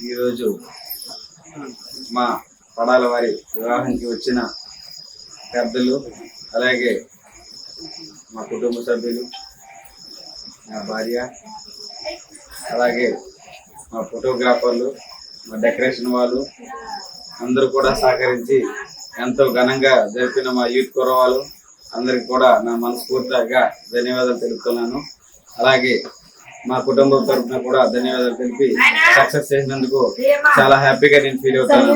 ఈరోజు మా పడాల వారి వివాహానికి వచ్చిన పెద్దలు, అలాగే మా కుటుంబ సభ్యులు, మా భార్య, అలాగే మా ఫోటోగ్రాఫర్లు, మా డెకరేషన్ వాళ్ళు అందరూ కూడా సహకరించి ఎంతో ఘనంగా జరిపిన మా యూత్ కుర్రవాళ్ళు అందరికి కూడా నా మనస్ఫూర్తిగా ధన్యవాదాలు తెలుపుతున్నాను. అలాగే మా కుటుంబం తరఫున కూడా ధన్యవాదాలు తెలిపి సక్సెస్ చేసినందుకు చాలా హ్యాపీగా నేను ఫీల్ అవుతాను.